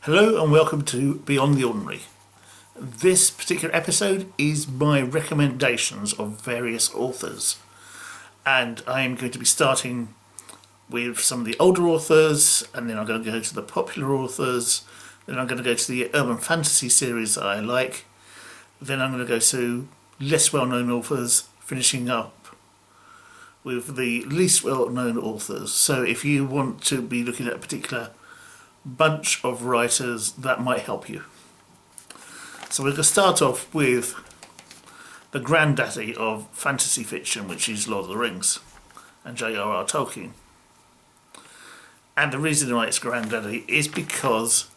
Hello and welcome to Beyond the Ordinary. This particular episode is my recommendations of various authors, and I am going to be starting with some of the older authors, and then I'm going to go to the popular authors, then I'm going to go to the urban fantasy series that I like, then I'm going to go to less well-known authors, finishing up with the least well-known authors. So if you want to be looking at a particular bunch of writers, that might help you. So we're going to start off with the granddaddy of fantasy fiction, which is Lord of the Rings and J.R.R. Tolkien. And the reason why it's granddaddy is because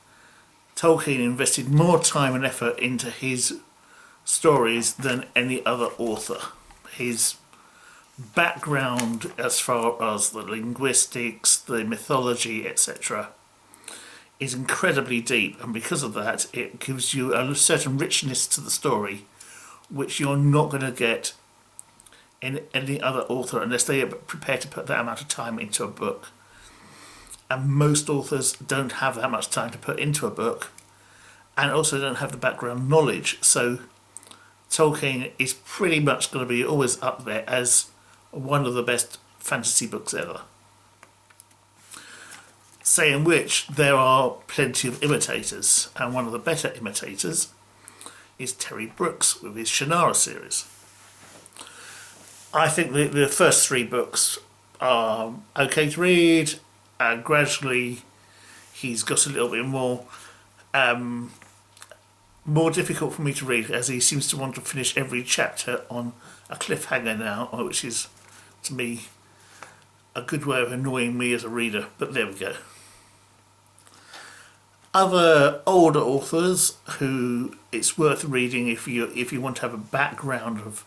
Tolkien invested more time and effort into his stories than any other author. His background as far as the linguistics, the mythology, etc. is incredibly deep, and because of that it gives you a certain richness to the story which you're not going to get in any other author unless they are prepared to put that amount of time into a book. And most authors don't have that much time to put into a book, and also don't have the background knowledge. So Tolkien is pretty much going to be always up there as one of the best fantasy books ever. Saying which, there are plenty of imitators, and one of the better imitators is Terry Brooks with his Shannara series. I think the first three books are okay to read, and gradually he's got a little bit more difficult for me to read, as he seems to want to finish every chapter on a cliffhanger now, which is, to me, a good way of annoying me as a reader, but there we go. Other older authors who it's worth reading if you want to have a background of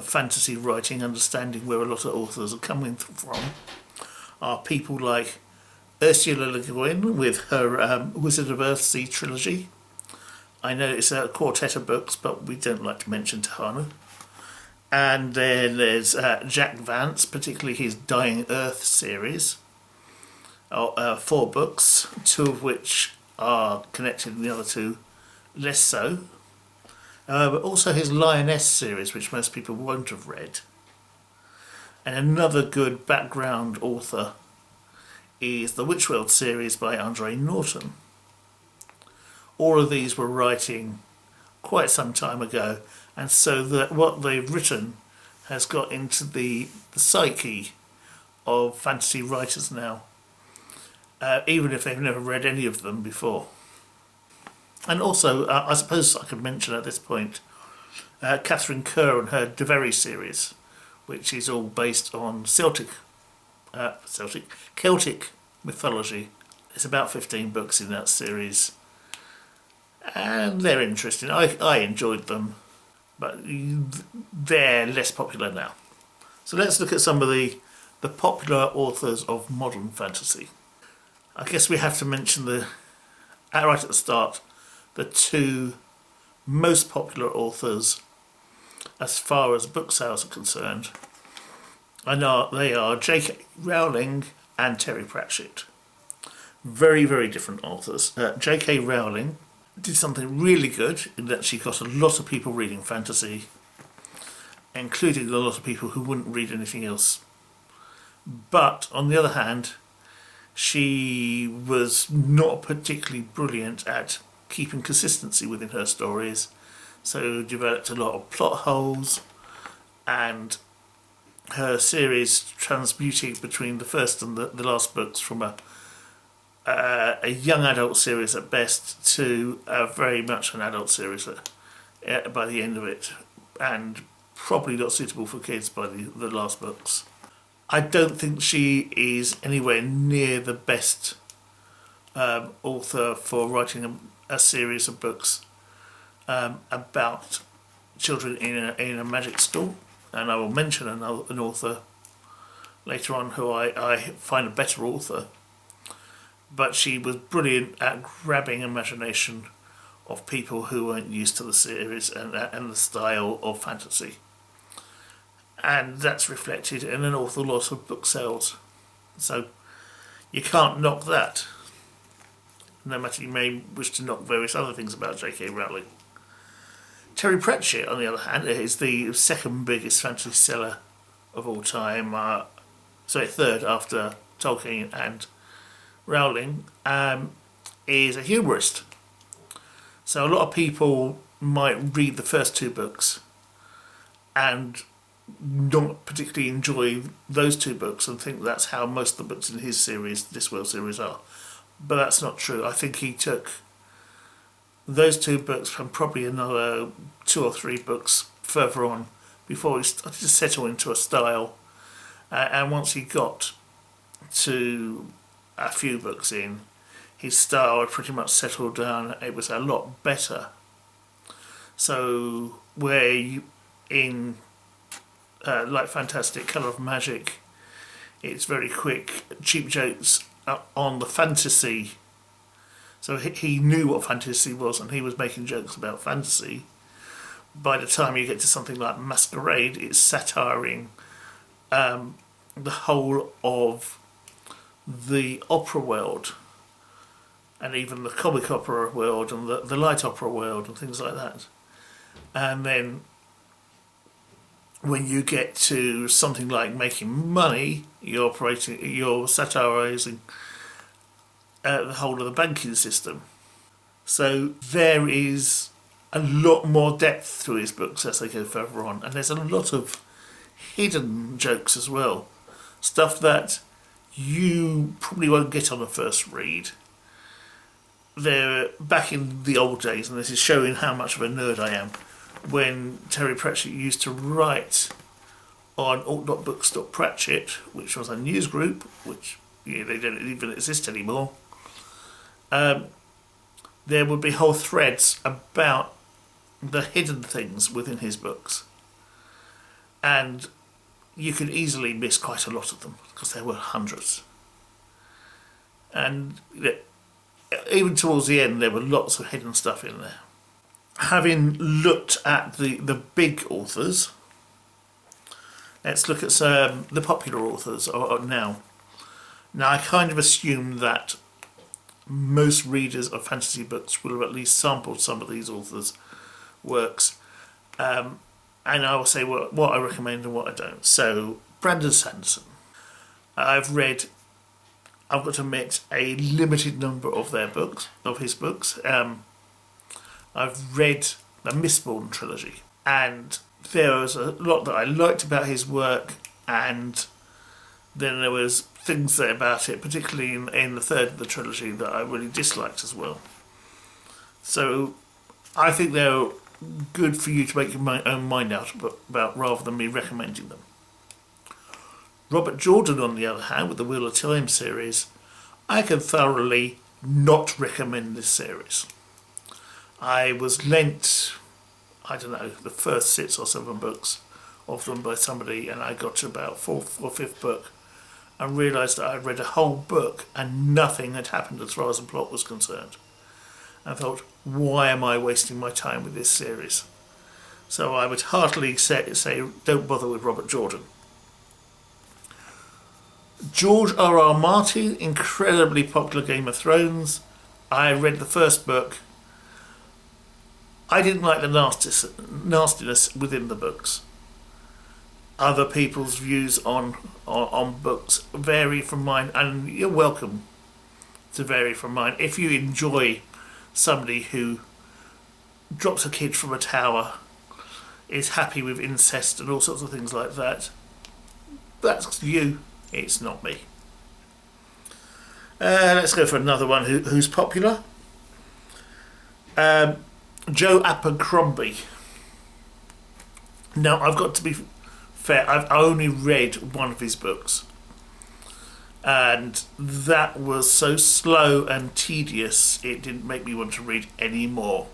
fantasy writing, understanding where a lot of authors are coming from, are people like Ursula Le Guin with her Wizard of Earthsea trilogy. I know it's a quartet of books, but we don't like to mention Tahana. And then there's Jack Vance, particularly his Dying Earth series. 4 books, 2 of which are connected and the other 2 less so. But also his Lioness series, which most people won't have read. And another good background author is the Witchworld series by Andre Norton. All of these were writing quite some time ago, and so that what they've written has got into the psyche of fantasy writers now, even if they've never read any of them before. And also, I suppose I could mention at this point, Catherine Kerr and her Devery series, which is all based on Celtic mythology. It's about 15 books in that series, and they're interesting. I enjoyed them, but they're less popular now. So let's look at some of the popular authors of modern fantasy. I guess we have to mention right at the start, the 2 most popular authors as far as book sales are concerned, and they are J.K. Rowling and Terry Pratchett. Very, very different authors. J.K. Rowling did something really good in that she got a lot of people reading fantasy, including a lot of people who wouldn't read anything else. But on the other hand, she was not particularly brilliant at keeping consistency within her stories, so developed a lot of plot holes, and her series transmuting between the first and the last books from a young adult series at best to very much an adult series by the end of it, and probably not suitable for kids by the last books. I don't think she is anywhere near the best author for writing a series of books about children in a magic school, and I will mention an author later on who I find a better author. But she was brilliant at grabbing imagination of people who weren't used to the series and the style of fantasy. And that's reflected in an awful lot of book sales. So you can't knock that. no matter you may wish to knock various other things about J.K. Rowling. Terry Pratchett, on the other hand, is the second biggest fantasy seller of all time. Third after Tolkien and Rowling, is a humorist. So a lot of people might read the first two books and not particularly enjoy those two books and think that's how most of the books in his series, Discworld series, are. But that's not true. I think he took those two books and probably another 2 or 3 books further on before he started to settle into a style. And once he got to a few books in, his style had pretty much settled down. It was a lot better. So where you, in like Fantastic, Colour of Magic, it's very quick, cheap jokes on the fantasy. So he knew what fantasy was and he was making jokes about fantasy. By the time you get to something like Masquerade, it's satiring the whole of the opera world and even the comic opera world and the light opera world and things like that. And then when you get to something like making money, you're satirising the whole of the banking system. So there is a lot more depth to his books as they go further on, and there's a lot of hidden jokes as well. Stuff that you probably won't get on the first read. They're back in the old days, and this is showing how much of a nerd I am, when Terry Pratchett used to write on alt.books.pratchett, which was a news group, which they don't even exist anymore. There would be whole threads about the hidden things within his books. And you could easily miss quite a lot of them, because there were hundreds. And even towards the end, there were lots of hidden stuff in there. Having looked at the big authors, let's look at the popular authors now. Now, I kind of assume that most readers of fantasy books will have at least sampled some of these authors' works. And I will say what I recommend and what I don't. So, Brandon Sanderson. I've got to admit, a limited number of his books. I've read the Mistborn trilogy, and there was a lot that I liked about his work, and then there was things there about it, particularly in the third of the trilogy, that I really disliked as well. So I think they're good for you to make your own mind out about rather than me recommending them. Robert Jordan, on the other hand, with the Wheel of Time series, I can thoroughly not recommend this series. I was lent, I don't know, the first 6 or 7 books of them by somebody, and I got to about 4th or 5th book and realised that I'd read a whole book and nothing had happened as far as the plot was concerned. I thought, why am I wasting my time with this series? So I would heartily say don't bother with Robert Jordan. George R.R. Martin, incredibly popular Game of Thrones. I read the first book. I didn't like the nastiness within the books. Other people's views on books vary from mine, and you're welcome to vary from mine. If you enjoy somebody who drops a kid from a tower, is happy with incest and all sorts of things like that, that's you. It's not me. Let's go for another one who's popular. Joe Abercrombie. Now, I've got to be fair, I've only read one of his books, and that was so slow and tedious it didn't make me want to read any more.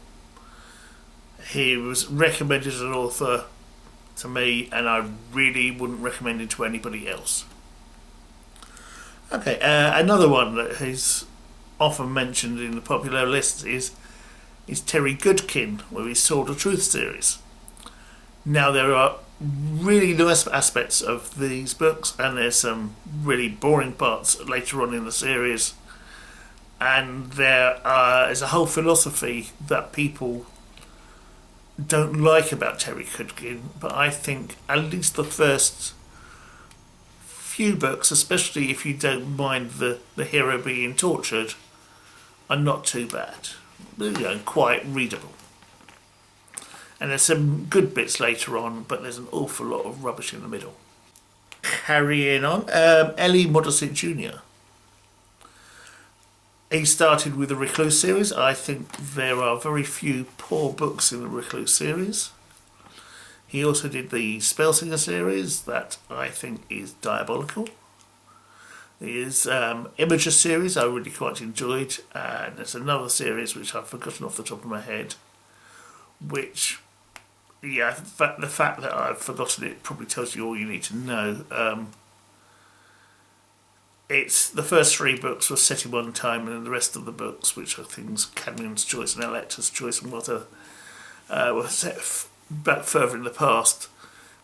He was recommended as an author to me, and I really wouldn't recommend it to anybody else. Okay, another one that is often mentioned in the popular list is Terry Goodkin with his Sword of Truth series. Now, there are really nice aspects of these books, and there's some really boring parts later on in the series, And there is a whole philosophy that people don't like about Terry Goodkin, but I think at least the first few books, especially if you don't mind the hero being tortured, are not too bad. Quite readable. And there's some good bits later on, but there's an awful lot of rubbish in the middle. Carrying on, Ellie Modesitt Jr. He started with the Recluse series. I think there are very few poor books in the Recluse series. He also did the Spellsinger series, that I think is diabolical. His Imager series I really quite enjoyed, and there's another series which I've forgotten off the top of my head, which, the fact that I've forgotten it probably tells you all you need to know. It's the first 3 books were set in one time, and then the rest of the books, which are things Cadmium's Choice and Elector's Choice and were set back further in the past.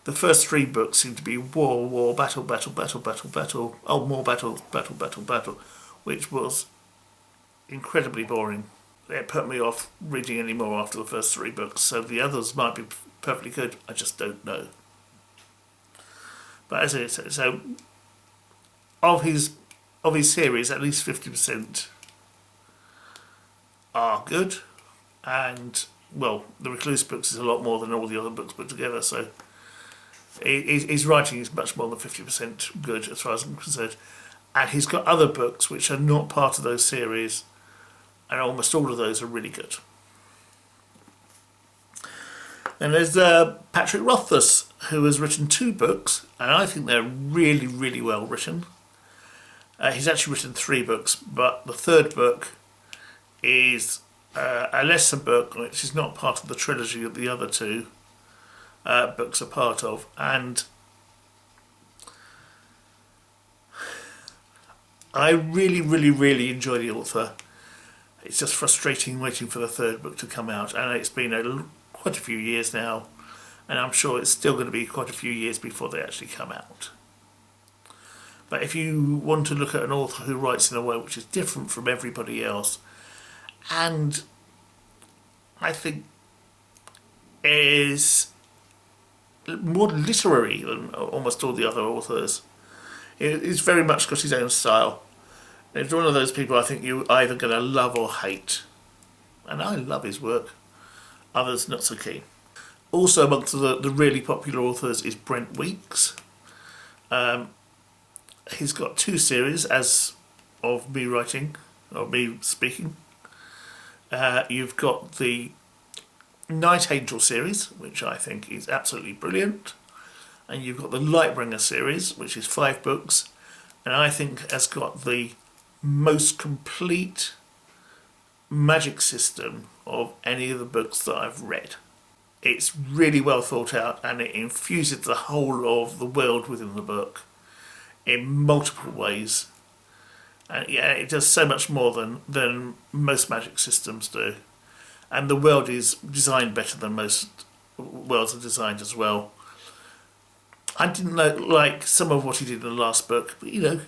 The first 3 books seem to be war, battle, more battle, which was incredibly boring. It put me off reading any more after the first 3 books, so the others might be perfectly good, I just don't know. But as I said, so of his series, at least 50% are good, and well, the Recluse books is a lot more than all the other books put together, so his writing is much more than 50% good as far as I'm concerned. And he's got other books which are not part of those series, and almost all of those are really good. And there's Patrick Rothfuss, who has written 2 books, and I think they're really, really well written. He's actually written 3 books, but the 3rd book is a lesson book, which is not part of the trilogy that the other 2 books are part of. And I really, really, really enjoy the author. It's just frustrating waiting for the 3rd book to come out, and it's been quite a few years now, and I'm sure it's still going to be quite a few years before they actually come out. But if you want to look at an author who writes in a way which is different from everybody else, and I think is more literary than almost all the other authors, he's very much got his own style. It's one of those people I think you're either going to love or hate. And I love his work. Others not so keen. Also amongst the really popular authors is Brent Weeks. He's got 2 series as of me writing, or me speaking. You've got the Night Angel series, which I think is absolutely brilliant. And you've got the Lightbringer series, which is 5 books. And I think has got the most complete magic system of any of the books that I've read. It's really well thought out, and it infuses the whole of the world within the book in multiple ways. And yeah, it does so much more than most magic systems do. And the world is designed better than most worlds are designed as well. I didn't like some of what he did in the last book, but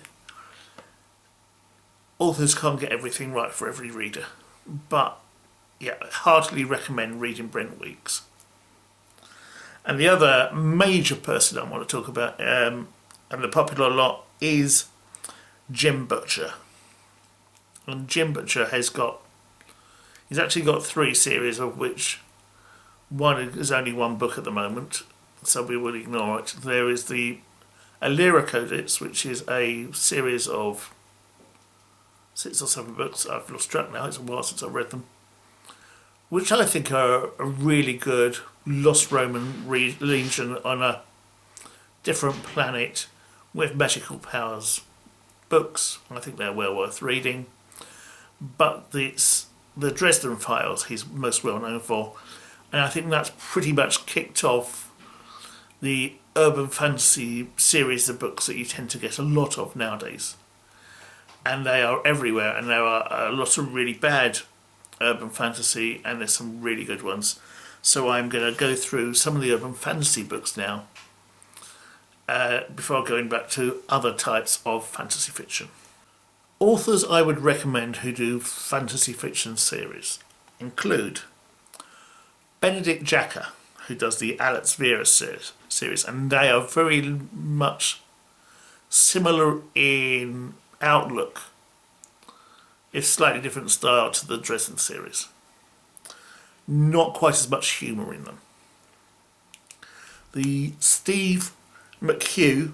authors can't get everything right for every reader. But yeah, I heartily recommend reading Brent Weeks. And the other major person I want to talk about, and the popular lot, is Jim Butcher. And Jim Butcher he's actually got 3 series, of which one is only 1 book at the moment, so we will ignore it. There is the Alira Codex, which is a series of 6 or 7 books. I've lost track now, it's a while since I've read them, which I think are a really good Lost Roman Legion on a different planet with magical powers books. I think they're well worth reading. But it's the Dresden Files he's most well known for, and I think that's pretty much kicked off the urban fantasy series of books that you tend to get a lot of nowadays. And they are everywhere, and there are a lot of really bad urban fantasy, and there's some really good ones. So I'm going to go through some of the urban fantasy books now, before going back to other types of fantasy fiction. Authors I would recommend who do fantasy fiction series include Benedict Jacker, who does the Alex Vera series, and they are very much similar in outlook, if slightly different style, to the Dresden series. Not quite as much humour in them. The Steve McHugh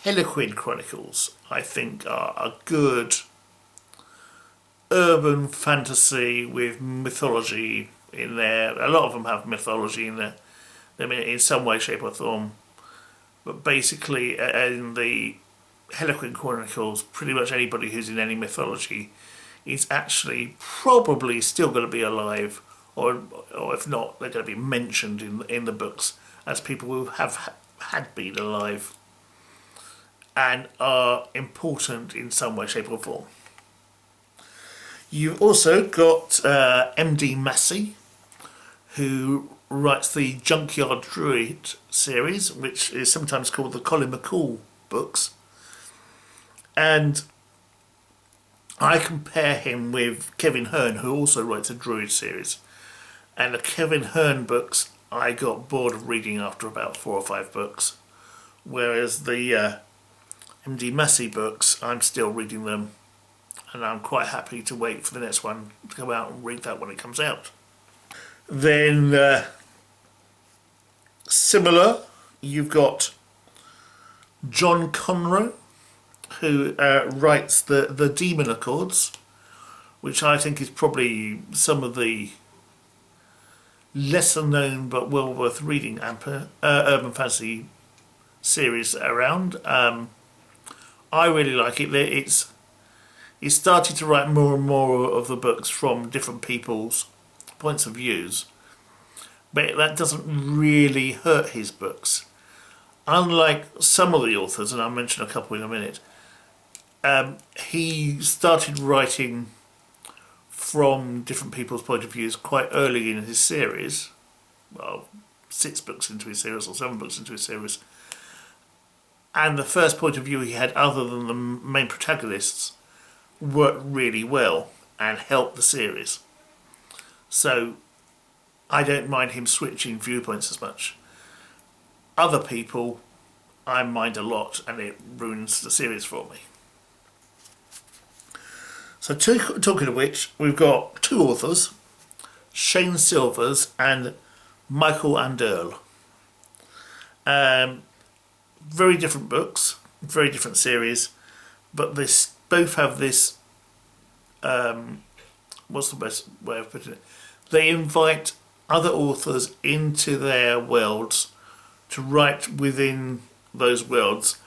Harlequin Chronicles, I think, are a good urban fantasy with mythology in there. A lot of them have mythology in there, in some way, shape or form. But basically, in the Harlequin Chronicles, pretty much anybody who's in any mythology is actually probably still going to be alive, or if not, they're going to be mentioned in the books as people who had been alive and are important in some way, shape or form. You've also got M.D. Massey, who writes the Junkyard Druid series, which is sometimes called the Colin McCall books. And I compare him with Kevin Hearn, who also writes a Druid series. And the Kevin Hearn books, I got bored of reading after about 4 or 5 books. Whereas the M.D. Massey books, I'm still reading them, and I'm quite happy to wait for the next one to come out and read that when it comes out. Then, similar, you've got John Conroe, who writes the Demon Accords, which I think is probably some of the lesser known but well worth reading urban fantasy series around. I really like it. He started to write more and more of the books from different people's points of views, but that doesn't really hurt his books. Unlike some of the authors, and I'll mention a couple in a minute, he started writing from different people's point of views quite early in his series. Well, 6 books into his series or 7 books into his series. And the first point of view he had, other than the main protagonists, worked really well and helped the series. So I don't mind him switching viewpoints as much. Other people, I mind a lot, and it ruins the series for me. So talking of which, we've got 2 authors, Shane Silvers and Michael Anderl. Very different books, very different series, but they both have this, what's the best way of putting it? They invite other authors into their worlds to write within those worlds,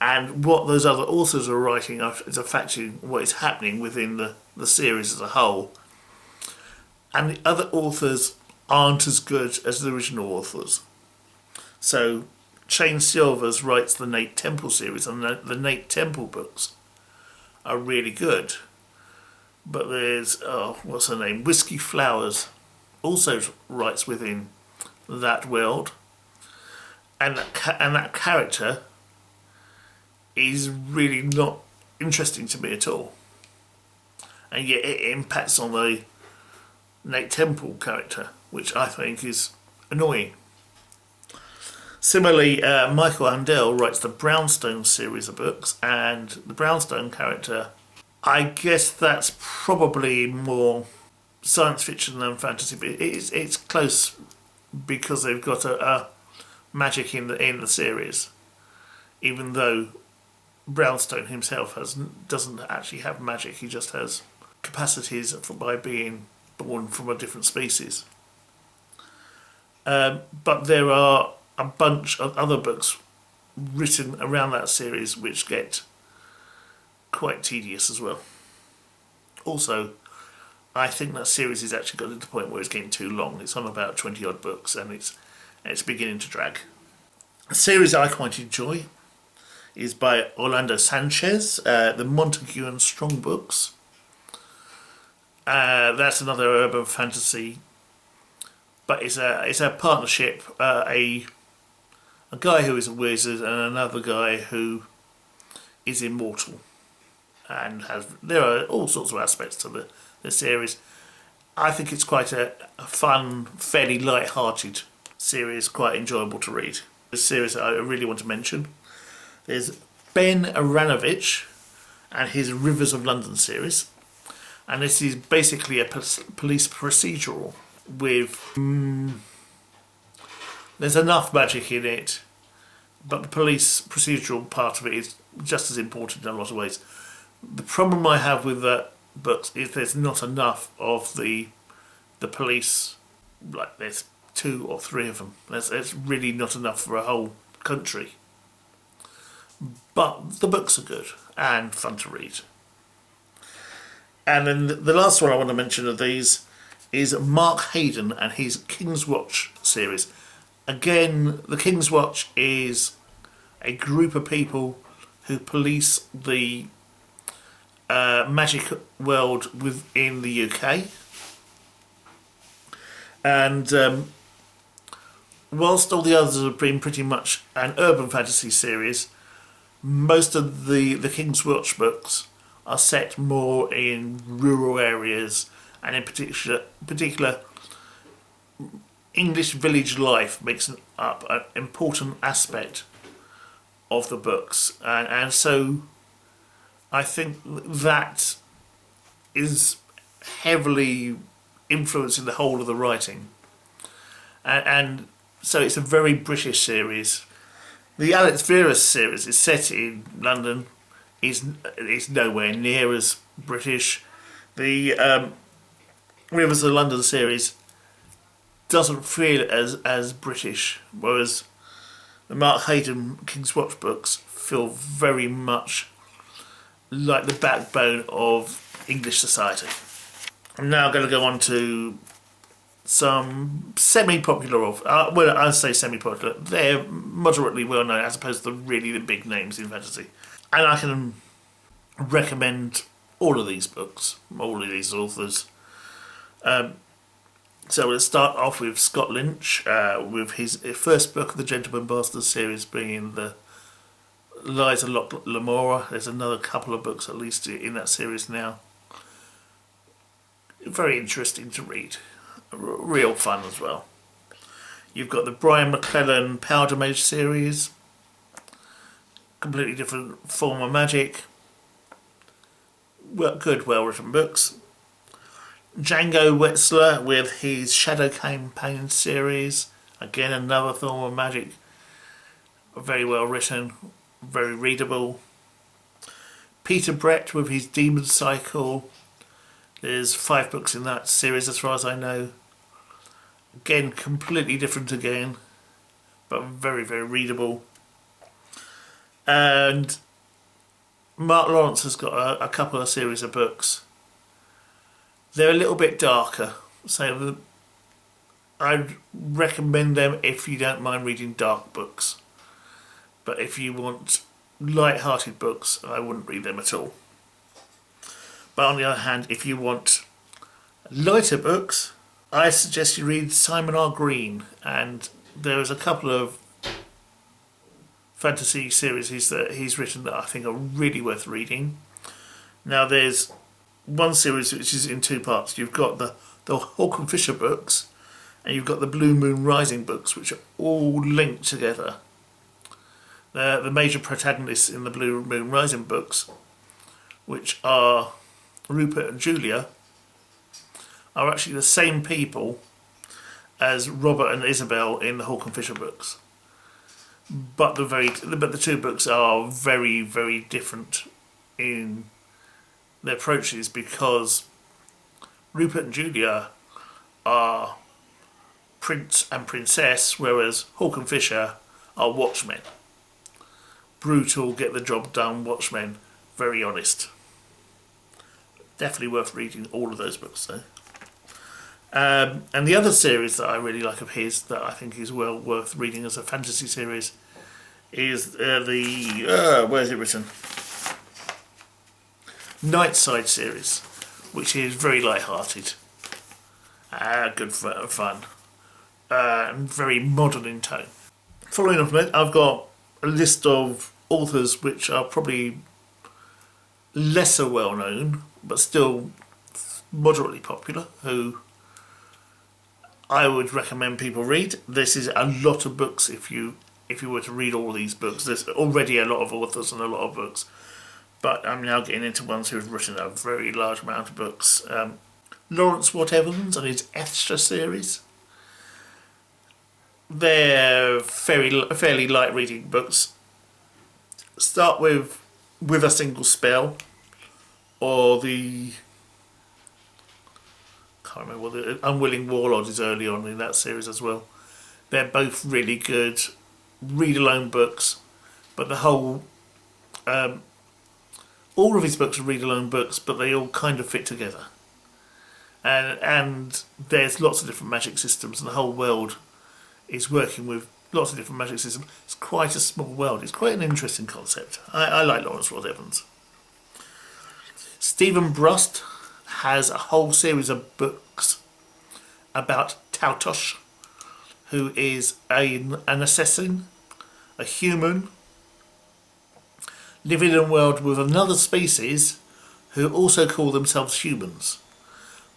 and what those other authors are writing is affecting what is happening within the series as a whole. And the other authors aren't as good as the original authors. So Shane Silvers writes the Nate Temple series, and the Nate Temple books are really good. But there's, what's her name? Whiskey Flowers also writes within that world. And that character is really not interesting to me at all. And yet it impacts on the Nate Temple character, which I think is annoying. Similarly, Michael Andel writes the Brownstone series of books, and the Brownstone character, I guess that's probably more science fiction than fantasy, but it's close because they've got a magic in the series, even though Brownstone himself doesn't actually have magic. He just has capacities by being born from a different species. But there are a bunch of other books written around that series which get quite tedious as well. Also, I think that series has actually got to the point where it's getting too long. It's on about 20 odd books, and it's beginning to drag. A series I quite enjoy is by Orlando Sanchez, the Montague and Strong books. That's another urban fantasy, but it's a partnership. A guy who is a wizard and another guy who is immortal. and there are all sorts of aspects to the series. I think it's quite a fun, fairly light-hearted series, quite enjoyable to read. The series that I really want to mention, there's Ben Aranovich and his Rivers of London series, and this is basically a police procedural with there's enough magic in it, but the police procedural part of it is just as important in a lot of ways. The problem I have with that book is there's not enough of the police. Like there's 2 or 3 of them. It's really not enough for a whole country. But the books are good and fun to read. And then the last one I want to mention of these is Mark Haydon and his King's Watch series. Again, the King's Watch is a group of people who police the magic world within the UK. And whilst all the others have been pretty much an urban fantasy series, most of the King's Watch books are set more in rural areas, and in particular English village life makes up an important aspect of the books, and so I think that is heavily influencing the whole of the writing, and so it's a very British series. The Alex Verus series is set in London, is nowhere near as British. The Rivers of London series doesn't feel as British, whereas the Mark Haydon King's Watch books feel very much like the backbone of English society. I'm now going to go on to some semi-popular, well, I say semi-popular, they're moderately well known as opposed to the big names in fantasy. And I can recommend all of these books, all of these authors. So let's start off with Scott Lynch, with his first book of the Gentleman Bastard series being the Lies of Locke Lamora. There's another couple of books at least in that series now. Very interesting to read. Real fun as well. You've got the Brian McClellan Powder Mage series. Completely different form of magic. Good, well-written books. Django Wetzler with his Shadow Campaign series. Again, another form of magic. Very well written. Very readable. Peter Brett with his Demon Cycle. There's 5 books in that series as far as I know. Again, completely different again, but very, very readable. And Mark Lawrence has got a couple of series of books. They're a little bit darker, so I'd recommend them if you don't mind reading dark books. But if you want light-hearted books, I wouldn't read them at all. But on the other hand, if you want lighter books, I suggest you read Simon R. Green, and there's a couple of fantasy series that he's written that I think are really worth reading. Now there's one series which is in 2 parts. You've got the Hawk and Fisher books, and you've got the Blue Moon Rising books, which are all linked together. The major protagonists in the Blue Moon Rising books, which are Rupert and Julia, are actually the same people as Robert and Isabel in the Hawk and Fisher books. But the 2 books are very, very different in their approaches, because Rupert and Julia are prince and princess, whereas Hawk and Fisher are watchmen. Brutal, get the job done watchmen, very honest. Definitely worth reading all of those books though. And the other series that I really like of his, that I think is well worth reading as a fantasy series, is where is it written? Nightside series, which is very light-hearted, good fun, and very modern in tone. Following on from it, I've got a list of authors which are probably lesser well known, but still moderately popular, who I would recommend people read. This is a lot of books if you were to read all these books. There's already a lot of authors and a lot of books, but I'm now getting into ones who've written a very large amount of books. Lawrence Watt Evans and his Extra series. They're fairly light reading books. Start with a Single Spell, or the can't remember what the Unwilling Warlord is early on in that series as well. They're both really good read-alone books, but the whole all of his books are read-alone books, but they all kind of fit together. And there's lots of different magic systems, and the whole world is working with lots of different magic systems. It's quite a small world. It's quite an interesting concept. I like Lawrence Watt Evans. Stephen Brust has a whole series of books about Tautosh, who is an assassin, a human, living in a world with another species who also call themselves humans.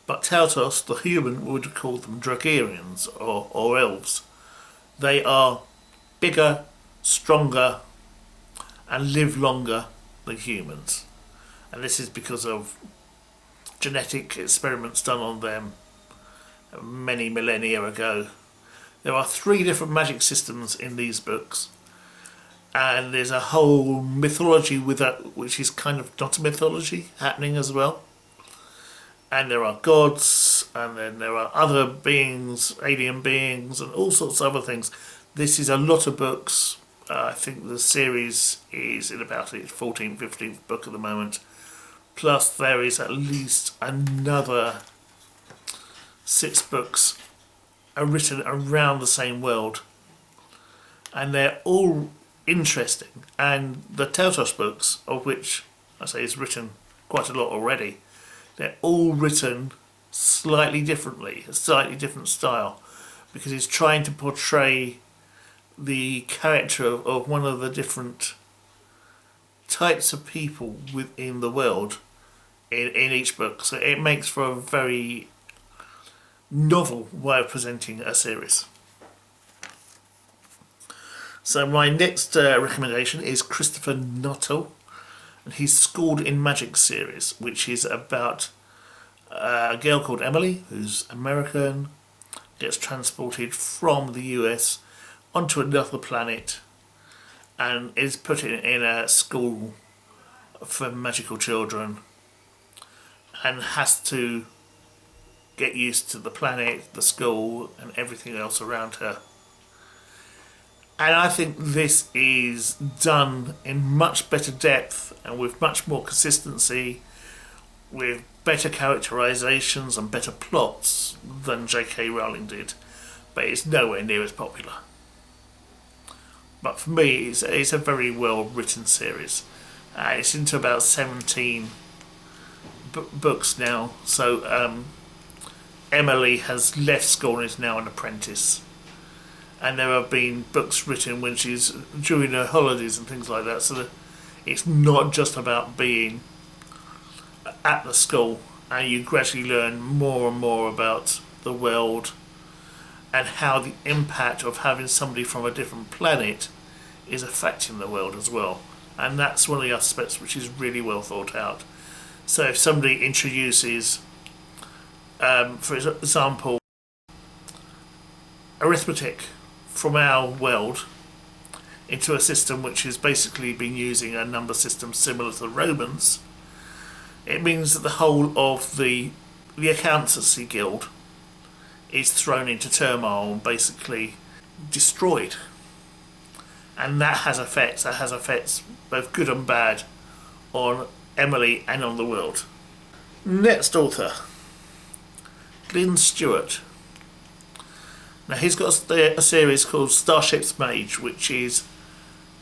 But Tautos, the human, would call them Dragarians or elves. They are bigger, stronger, and live longer than humans. And this is because of genetic experiments done on them many millennia ago. There are 3 different magic systems in these books, and there's a whole mythology with that, which is kind of not a mythology, happening as well. And there are gods, and then there are other beings, alien beings, and all sorts of other things. This is a lot of books. I think the series is in about its 14th, 15th book at the moment. Plus there is at least another 6 books are written around the same world. And they're all interesting. And the Tautos books, of which I say is written quite a lot already, they're all written slightly differently, a slightly different style, because he's trying to portray the character of one of the different types of people within the world in each book. So it makes for a very novel way of presenting a series. So my next recommendation is Christopher Nuttall and his Schooled in Magic series, which is about a girl called Emily, who's American, gets transported from the US onto another planet and is put in a school for magical children and has to get used to the planet, the school, and everything else around her. And I think this is done in much better depth and with much more consistency, with better characterizations and better plots than J.K. Rowling did, but it's nowhere near as popular. But for me, it's a very well written series. It's into about 17 books now, so Emily has left school and is now an apprentice. And there have been books written when she's during her holidays and things like that, so that it's not just about being at the school, and you gradually learn more and more about the world and how the impact of having somebody from a different planet is affecting the world as well. And that's one of the aspects which is really well thought out. So if somebody introduces, for example, arithmetic from our world into a system which has basically been using a number system similar to the Romans, it means that the whole of the accountancy guild is thrown into turmoil and basically destroyed. And that has effects. That has effects both good and bad on Emily and on the world. Next author, Glyn Stewart. Now he's got a series called Starship's Mage, which is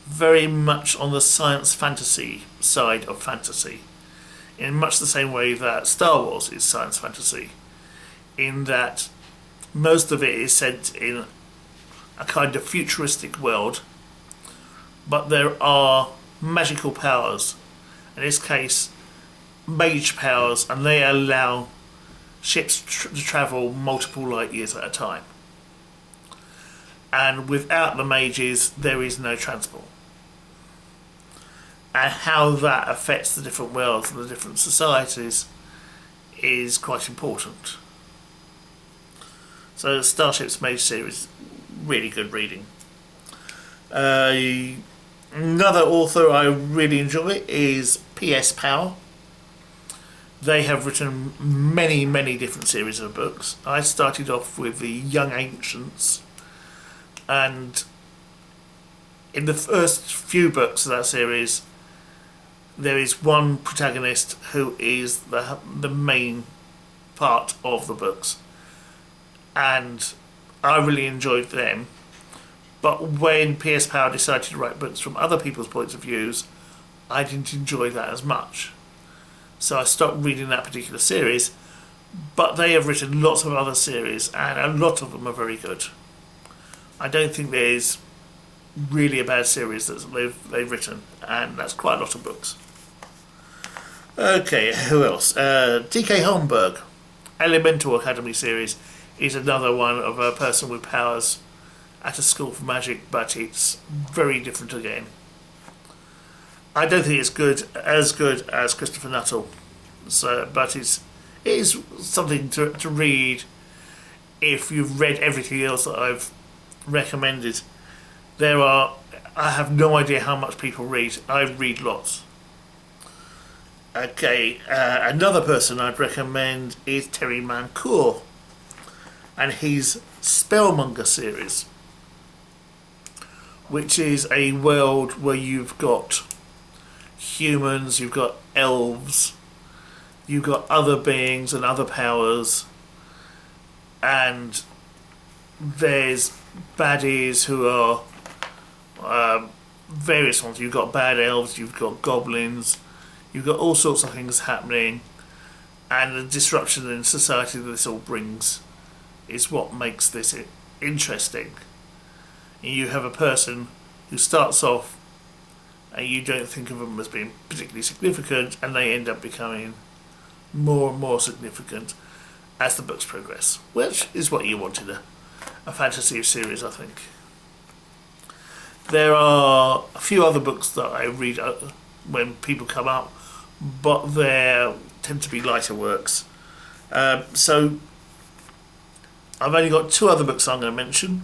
very much on the science fantasy side of fantasy, in much the same way that Star Wars is science fantasy, in that most of it is set in a kind of futuristic world, but there are magical powers. In this case, mage powers, and they allow ships to travel multiple light years at a time. And without the mages, there is no transport. And how that affects the different worlds and the different societies is quite important. So the Starship's Mage series, really good reading. Another author I really enjoy is P.S. Power. They have written many, many different series of books. I started off with the Young Ancients, and in the first few books of that series, there is one protagonist who is the main part of the books, and I really enjoyed them. But when P.S. Power decided to write books from other people's points of views, I didn't enjoy that as much. So I stopped reading that particular series, but they have written lots of other series, and a lot of them are very good. I don't think there's really a bad series that they've written, and that's quite a lot of books. Okay, who else? D.K. Holmberg, Elemental Academy series, is another one of a person with powers at a school for magic, but it's very different again. I don't think it's as good as Christopher Nuttall, but it is something to read if you've read everything else that I've recommended. I have no idea how much people read. I read lots. Okay, another person I'd recommend is Terry Mancour and his Spellmonger series, which is a world where you've got humans, you've got elves, you've got other beings and other powers, and there's baddies who are various ones. You've got bad elves, you've got goblins, you've got all sorts of things happening, and the disruption in society that this all brings is what makes this interesting. You have a person who starts off and you don't think of them as being particularly significant, and they end up becoming more and more significant as the books progress, which is what you want in a fantasy series, I think. There are a few other books that I read when people come up, but they tend to be lighter works. So I've only got two other books I'm going to mention,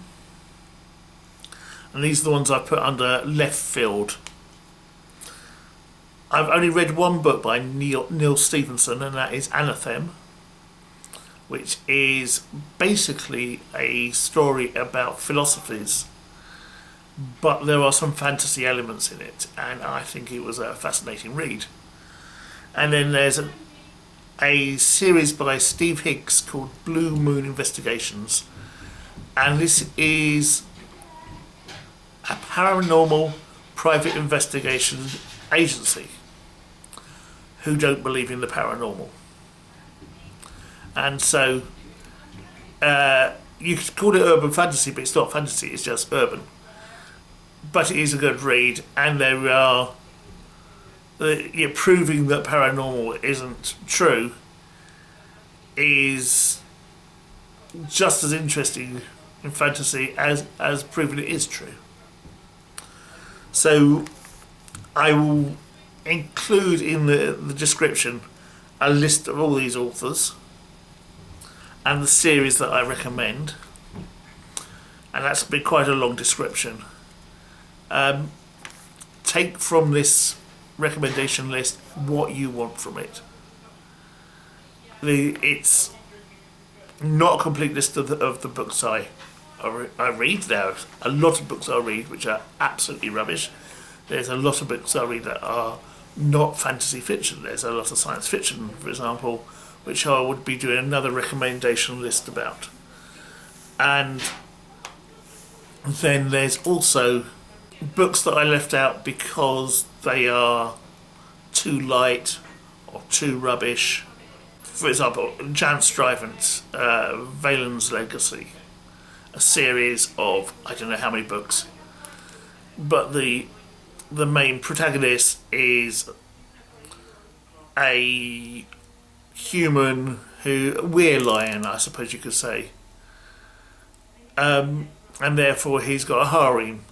and these are the ones I've put under left field. I've only read one book by Neil Stephenson, and that is Anathem, which is basically a story about philosophies, but there are some fantasy elements in it, and I think it was a fascinating read. And then there's a series by Steve Higgs called Blue Moon Investigations, and this is a paranormal private investigation agency who don't believe in the paranormal. And so you could call it urban fantasy, but it's not fantasy, it's just urban. But it is a good read, and there are proving that paranormal isn't true is just as interesting in fantasy as proving it is true. So I will include in the description a list of all these authors and the series that I recommend, and that's been quite a long description. Take from this recommendation list what you want from it. It's not a complete list of the books I read. There are a lot of books I read which are absolutely rubbish. There's a lot of books I read that are not fantasy fiction. There's a lot of science fiction, for example, which I would be doing another recommendation list about. And then there's also books that I left out because they are too light or too rubbish. For example, Jan Stuyvesant's Valen's Legacy, a series of I don't know how many books, but the main protagonist is a human who we're lion, I suppose you could say, and therefore he's got a harem,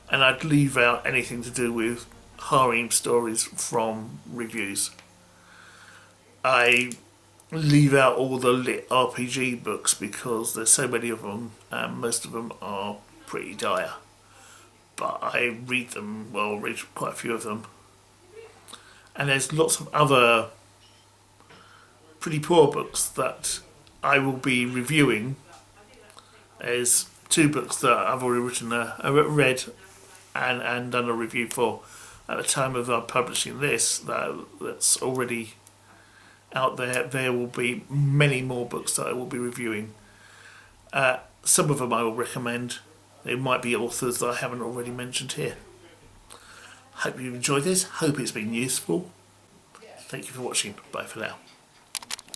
and I'd leave out anything to do with harem stories from reviews. I leave out all the lit RPG books because there's so many of them, and most of them are pretty dire. But I read them, well, read quite a few of them. And there's lots of other pretty poor books that I will be reviewing. There's 2 books that I've already read and done a review for at the time of publishing this. That's already out there. There will be many more books that I will be reviewing. Some of them I will recommend. They might be authors that I haven't already mentioned here. Hope you enjoyed this. Hope it's been useful. Thank you for watching. Bye for now.